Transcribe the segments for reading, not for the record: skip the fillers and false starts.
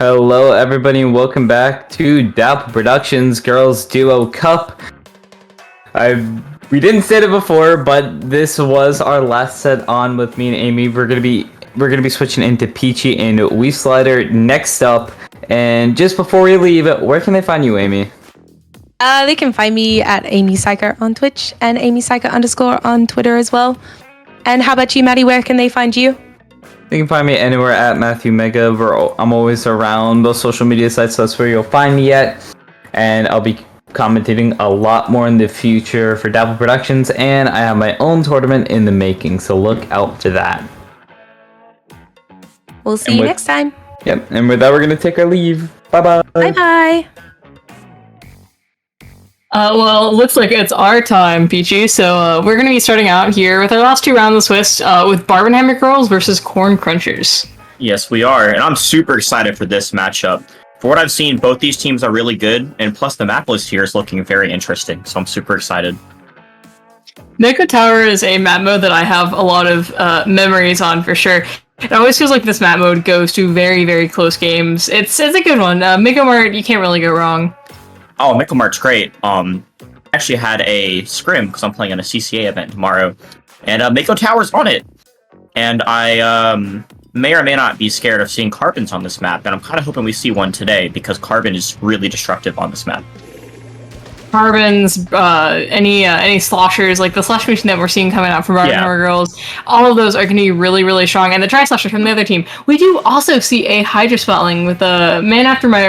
Hello, everybody, and welcome back to Dapple Productions Girls Duo Cup. We didn't say it before, but this was our last set on with me and Amy. We're gonna be switching into Peachy and Weave Slider next up. And just before we leave, where can they find you, Amy? They can find me at Amy Psyker on Twitch and Amy Psyker _ on Twitter as well. And how about you, Maddie? Where can they find you? You can find me anywhere at Matthew Mega. I'm always around those social media sites, so that's where you'll find me at. And I'll be commentating a lot more in the future for Dapple Productions, and I have my own tournament in the making, so look out for that. We'll see you next time. Yep, and with that, we're going to take our leave. Bye-bye. Bye-bye. Well, it looks like it's our time, Peachy, so we're going to be starting out here with our last two rounds of Swiss with Barbenheimer Girls versus Corn Crunchers. Yes, we are, and I'm super excited for this matchup. For what I've seen, both these teams are really good, and plus the map list here is looking very interesting, so I'm super excited. Mako Tower is a map mode that I have a lot of memories on, for sure. It always feels like this map mode goes to very, very close games. It's a good one. MakoMart, you can't really go wrong. Oh, MakoMart's great. I actually had a scrim because I'm playing in a CCA event tomorrow, and Mako Tower's on it. And I may or may not be scared of seeing carbons on this map, and I'm kind of hoping we see one today because carbon is really destructive on this map. Carbons, any sloshers, like the slash mission that we're seeing coming out from Barbenheimer Girls, all of those are going to be really, really strong. And the tri-slasher from the other team, we do also see a Hydra Spotling with a man after my,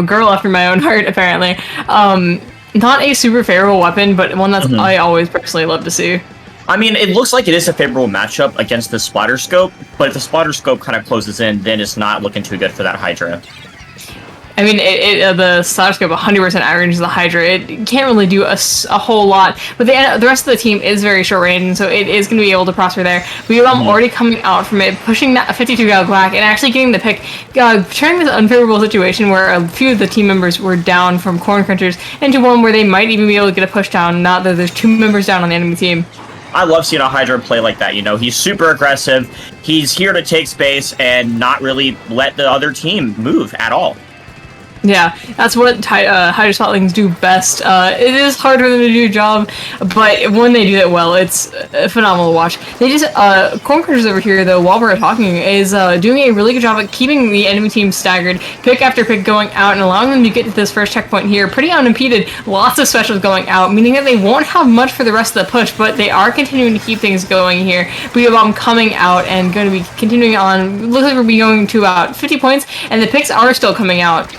girl after my own heart, apparently. Not a super favorable weapon, but one that I always personally love to see. I mean, it looks like it is a favorable matchup against the Splatter Scope, but if the Splatter Scope kind of closes in, then it's not looking too good for that Hydra. I mean, the Splatter Scope 100% averages the Hydra. It can't really do a whole lot, but the rest of the team is very short range, and so it is going to be able to prosper there. We have already coming out from it, pushing that 52 gal black, and actually getting the pick, turning this unfavorable situation where a few of the team members were down from Corn Crunchers into one where they might even be able to get a push down, not that there's two members down on the enemy team. I love seeing a Hydra play like that, he's super aggressive, he's here to take space and not really let the other team move at all. Yeah, that's what Hydra Spotlings do best. It is hard for them to do a job, but when they do it well, it's phenomenal to watch. They just, Corn Crunchers over here, though, while we're talking, is doing a really good job at keeping the enemy team staggered, pick after pick going out, and allowing them to get to this first checkpoint here pretty unimpeded. Lots of specials going out, meaning that they won't have much for the rest of the push, but they are continuing to keep things going here. We have coming out and going to be continuing on. Looks like we'll be going to about 50 points, and the picks are still coming out.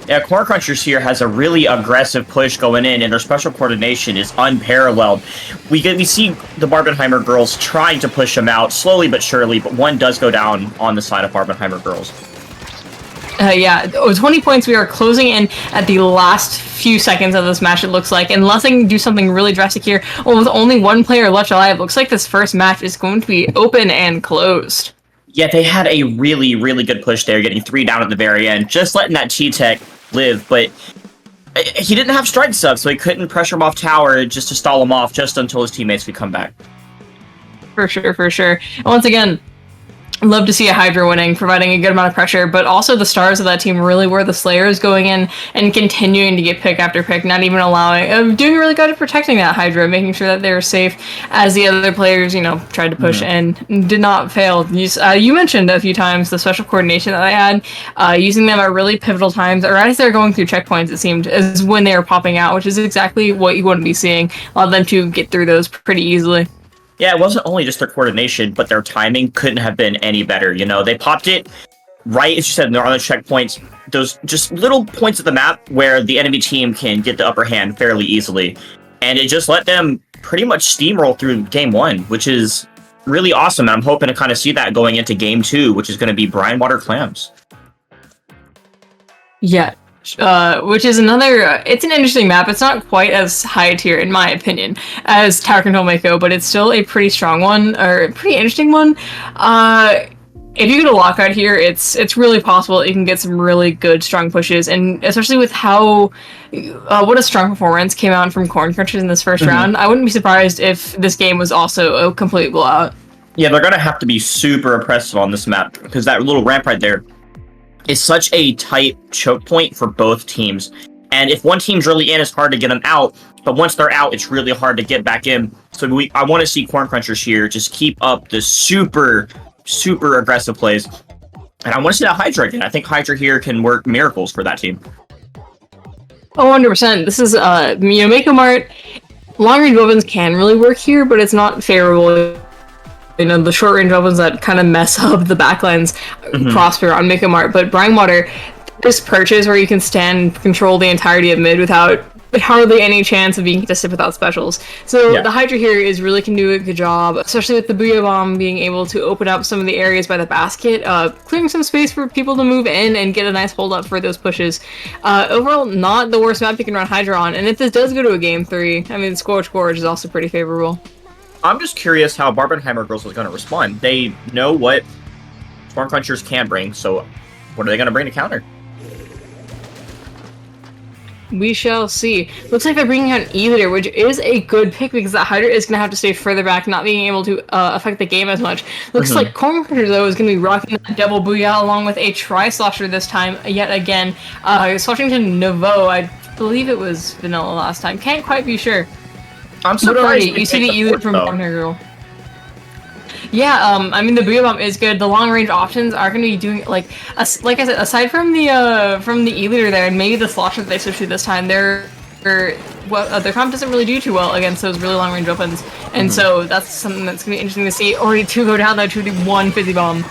Yeah, Corn Crunchers here has a really aggressive push going in, and their special coordination is unparalleled. We see the Barbenheimer Girls trying to push them out slowly but surely, but one does go down on the side of Barbenheimer Girls. Yeah, 20 points. We are closing in at the last few seconds of this match, it looks like. Unless they can do something really drastic here, well, with only one player left alive, looks like this first match is going to be open and closed. Yeah, they had a really, really good push there, getting 3 down at the very end, just letting that T-Tech live, but he didn't have strike sub, so he couldn't pressure him off tower just to stall him off just until his teammates could come back. For sure, for sure. And once again, love to see a Hydra winning, providing a good amount of pressure, but also the stars of that team really were the Slayers going in and continuing to get pick after pick, not even allowing, doing really good at protecting that Hydra, making sure that they were safe as the other players, tried to push and did not fail. You mentioned a few times the special coordination that I had, using them at really pivotal times, or as they're going through checkpoints, it seemed, is when they were popping out, which is exactly what you wouldn't be seeing. Allow them to get through those pretty easily. Yeah, it wasn't only just their coordination, but their timing couldn't have been any better. They popped it right, as you said, they're on the checkpoints, those just little points of the map where the enemy team can get the upper hand fairly easily. And it just let them pretty much steamroll through game 1, which is really awesome. And I'm hoping to kind of see that going into game 2, which is going to be Brinewater Clams. Yeah. Which is another, it's an interesting map. It's not quite as high tier, in my opinion, as Tower Control Mako, but it's still a pretty strong one, or a pretty interesting one. If you get a lockout here, it's really possible that you can get some really good, strong pushes, and especially with how, what a strong performance came out from Corn Crunchers in this first round, I wouldn't be surprised if this game was also a complete blowout. Yeah, they're going to have to be super impressive on this map, because that little ramp right there, is such a tight choke point for both teams. And if one team's really in, it's hard to get them out. But once they're out, it's really hard to get back in. So I want to see Corn Crunchers here just keep up the super aggressive plays. And I want to see that Hydra again. I think Hydra here can work miracles for that team. Oh, 100%. This is, MakoMart. Long-range weapons can really work here, but it's not favorable. You know, the short-range weapons that kind of mess up the backlines prosper on MakoMart. But Brinewater, this purchase where you can control the entirety of mid without hardly any chance of being contested without specials. So the Hydra here can do a good job, especially with the Booyah Bomb being able to open up some of the areas by the basket, clearing some space for people to move in and get a nice hold up for those pushes. Overall, not the worst map you can run Hydra on, and if this does go to a game 3, I mean, Scorch Gorge is also pretty favorable. I'm just curious how Barbenheimer Girls is going to respond. They know what Corn Crunchers can bring, so what are they going to bring to counter? We shall see. Looks like they're bringing out an E-Leader, which is a good pick because that Hydra is going to have to stay further back, not being able to affect the game as much. Looks like Corn Crunchers, though, is going to be rocking that double Booyah along with a Tri-Slosher this time, yet again. Swatching to Nouveau, I believe it was Vanilla last time. Can't quite be sure. I'm surprised you see the E-Leader from Barbenheimer Girl. Yeah, I mean, the Booyah Bomb is good. The long-range options are going to be doing, like I said, aside from the E-Leader there, and maybe the Slosher that they switched to this time, their comp doesn't really do too well against those really long-range weapons. And so that's something that's going to be interesting to see. Already 2 go down, though, to the 1 Fizzy Bomb.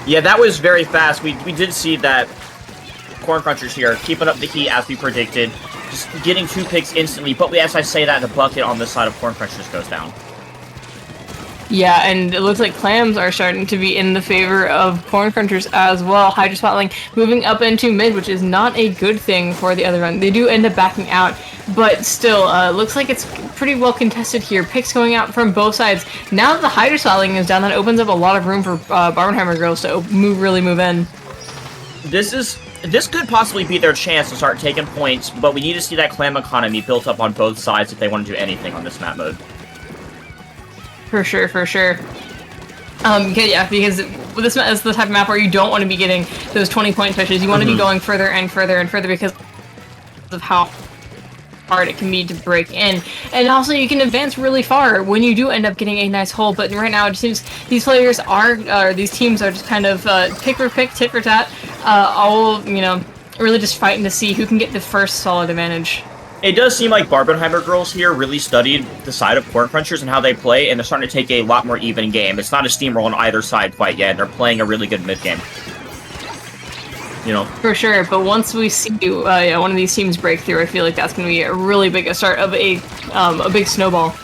Yeah, that was very fast. We did see that Corn Crunchers here keeping up the heat as we predicted. Just getting 2 picks instantly, but as I say that, the bucket on this side of Corn Crunchers goes down. Yeah, and it looks like clams are starting to be in the favor of Corn Crunchers as well. Hydra Spotling moving up into mid, which is not a good thing for the other run. They do end up backing out, but still, looks like it's pretty well contested here. Picks going out from both sides. Now that the Hydra Spotling is down, that opens up a lot of room for Barbenheimer Girls to really move in. This could possibly be their chance to start taking points, but we need to see that clam economy built up on both sides if they want to do anything on this map mode. For sure. Yeah, because this is the type of map where you don't want to be getting those 20-point pushes. You want to be going further and further and further because of how hard it can be to break in. And also, you can advance really far when you do end up getting a nice hold. But right now, it seems these players these teams are just kind of pick for pick, tit for tat, all, really just fighting to see who can get the first solid advantage. It does seem like Barbenheimer Girls here really studied the side of Corn Crunchers and how they play, and they're starting to take a lot more even game. It's not a steamroll on either side quite yet. They're playing a really good mid game. For sure, but once we see one of these teams break through, I feel like that's going to be a really big start of a big snowball.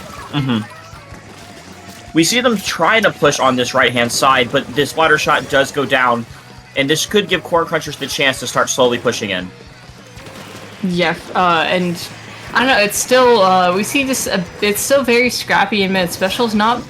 We see them trying to push on this right-hand side, but this ladder shot does go down, and this could give Corn Crunchers the chance to start slowly pushing in. Yeah, and I don't know, it's still, we see this, it's still very scrappy in mid. Specials not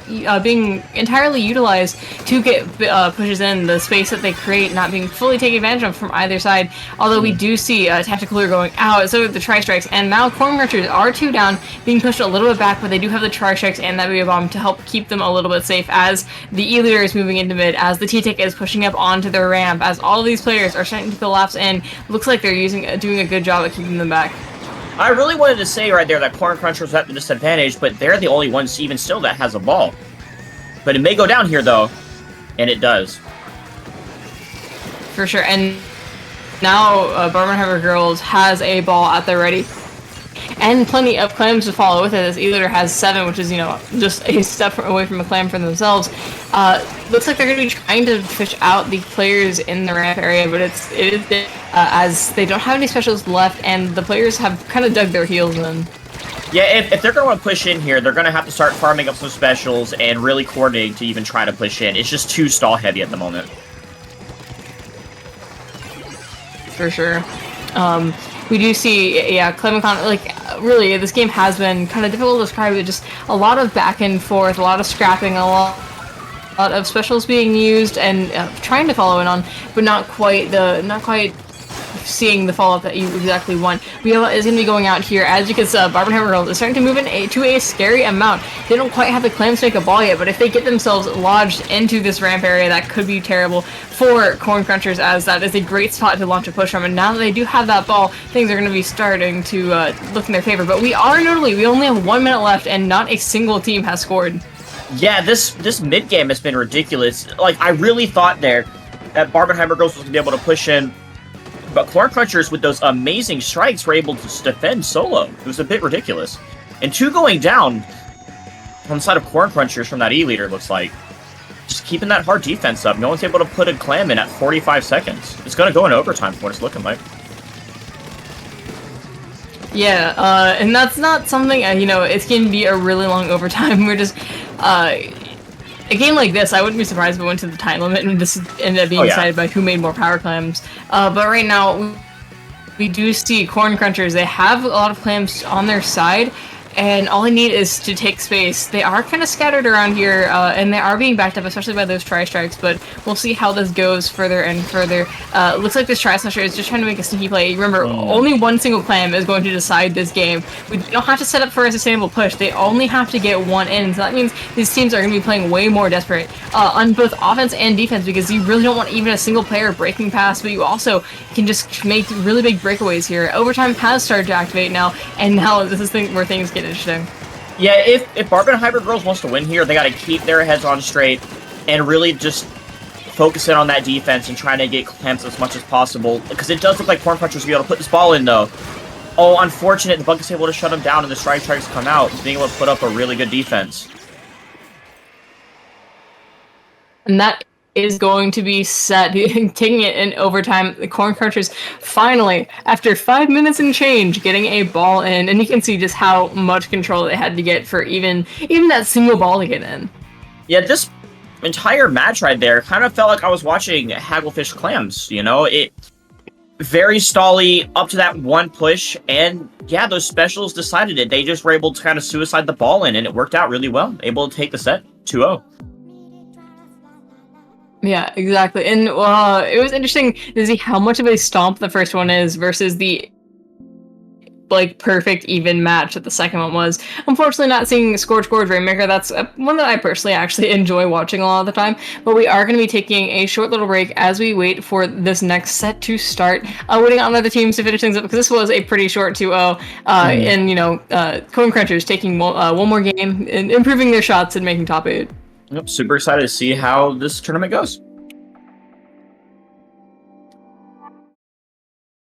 being entirely utilized to get pushes in, the space that they create not being fully taken advantage of from either side. Although we do see Tactical Cooler going out, so the Tri-Strikes, and now Corn Crunchers are 2 down, being pushed a little bit back, but they do have the Tri-Strikes and that Booyah Bomb to help keep them a little bit safe as the E-Leader is moving into mid, as the T-Tick is pushing up onto their ramp, as all of these players are starting to collapse in. Looks like they're doing a good job at keeping them back. I really wanted to say right there that Corn Crunchers was at the disadvantage, but they're the only ones even still that has a ball. But it may go down here, though, and it does. For sure, and now Barbenheimer Girls has a ball at the ready. And plenty of clams to follow with it. This E-Leader has 7, which is, just a step away from a clam for themselves. Looks like they're going to be trying to fish out the players in the ramp area, but it is as they don't have any specials left, and the players have kind of dug their heels in. Yeah, if they're going to want to push in here, they're going to have to start farming up some specials and really coordinating to even try to push in. It's just too stall heavy at the moment. For sure. We do see, Clemicon, really, this game has been kind of difficult to describe. It just a lot of back and forth, a lot of scrapping, a lot of specials being used and trying to follow in on, but not quite seeing the follow-up that you exactly want. Viola is going to be going out here. As you can see, Barbenheimer Girls is starting to move to a scary amount. They don't quite have the clams to make a ball yet, but if they get themselves lodged into this ramp area, that could be terrible for Corn Crunchers, as that is a great spot to launch a push from. And now that they do have that ball, things are going to be starting to look in their favor. But we only have 1 minute left, and not a single team has scored. Yeah, this mid game has been ridiculous. Like, I really thought there that Barbenheimer Girls was going to be able to push in, but Corn Crunchers with those amazing strikes were able to defend solo. It was a bit ridiculous. And 2 going down on the side of Corn Crunchers from that E-leader, looks like. Just keeping that hard defense up. No one's able to put a clam in at 45 seconds. It's going to go in overtime for what it's looking like. Yeah, and that's not something, it's going to be a really long overtime. We're just, a game like this, I wouldn't be surprised if it went to the time limit and this ended up being decided by who made more power clams. But right now, we do see Corn Crunchers. They have a lot of clams on their side, and all they need is to take space. They are kind of scattered around here, and they are being backed up, especially by those tri-strikes, but we'll see how this goes further and further. Looks like this tri-slasher is just trying to make a sneaky play. Remember, only one single clam is going to decide this game. We don't have to set up for a sustainable push. They only have to get one in, so that means these teams are going to be playing way more desperate on both offense and defense, because you really don't want even a single player breaking past, but you also can just make really big breakaways here. Overtime has started to activate now, and now this is where things get interesting. Yeah, if Barbenheimer Girls wants to win here, they got to keep their heads on straight and really just focus in on that defense and trying to get clams as much as possible. Because it does look like Corn Crunchers will be able to put this ball in, though. Oh, unfortunate. The bug is able to shut him down, and the strike tries to come out, being able to put up a really good defense. And that is going to be set, taking it in overtime. The Corn Crunchers finally, after 5 minutes and change, getting a ball in, and you can see just how much control they had to get for even that single ball to get in. Yeah, this entire match right there kind of felt like I was watching Hagglefish Clams, It very stally up to that one push, and yeah, those specials decided it. They just were able to kind of suicide the ball in, and it worked out really well. Able to take the set 2-0. Yeah, exactly. And it was interesting to see how much of a stomp the first one is versus the perfect even match that the second one was. Unfortunately, not seeing Scorch Gorge Rainmaker. That's one that I personally actually enjoy watching a lot of the time. But we are going to be taking a short little break as we wait for this next set to start. Waiting on other teams to finish things up, because this was a pretty short 2-0. And Corn Crunchers taking one more game and improving their shots and making top 8. Yep, super excited to see how this tournament goes.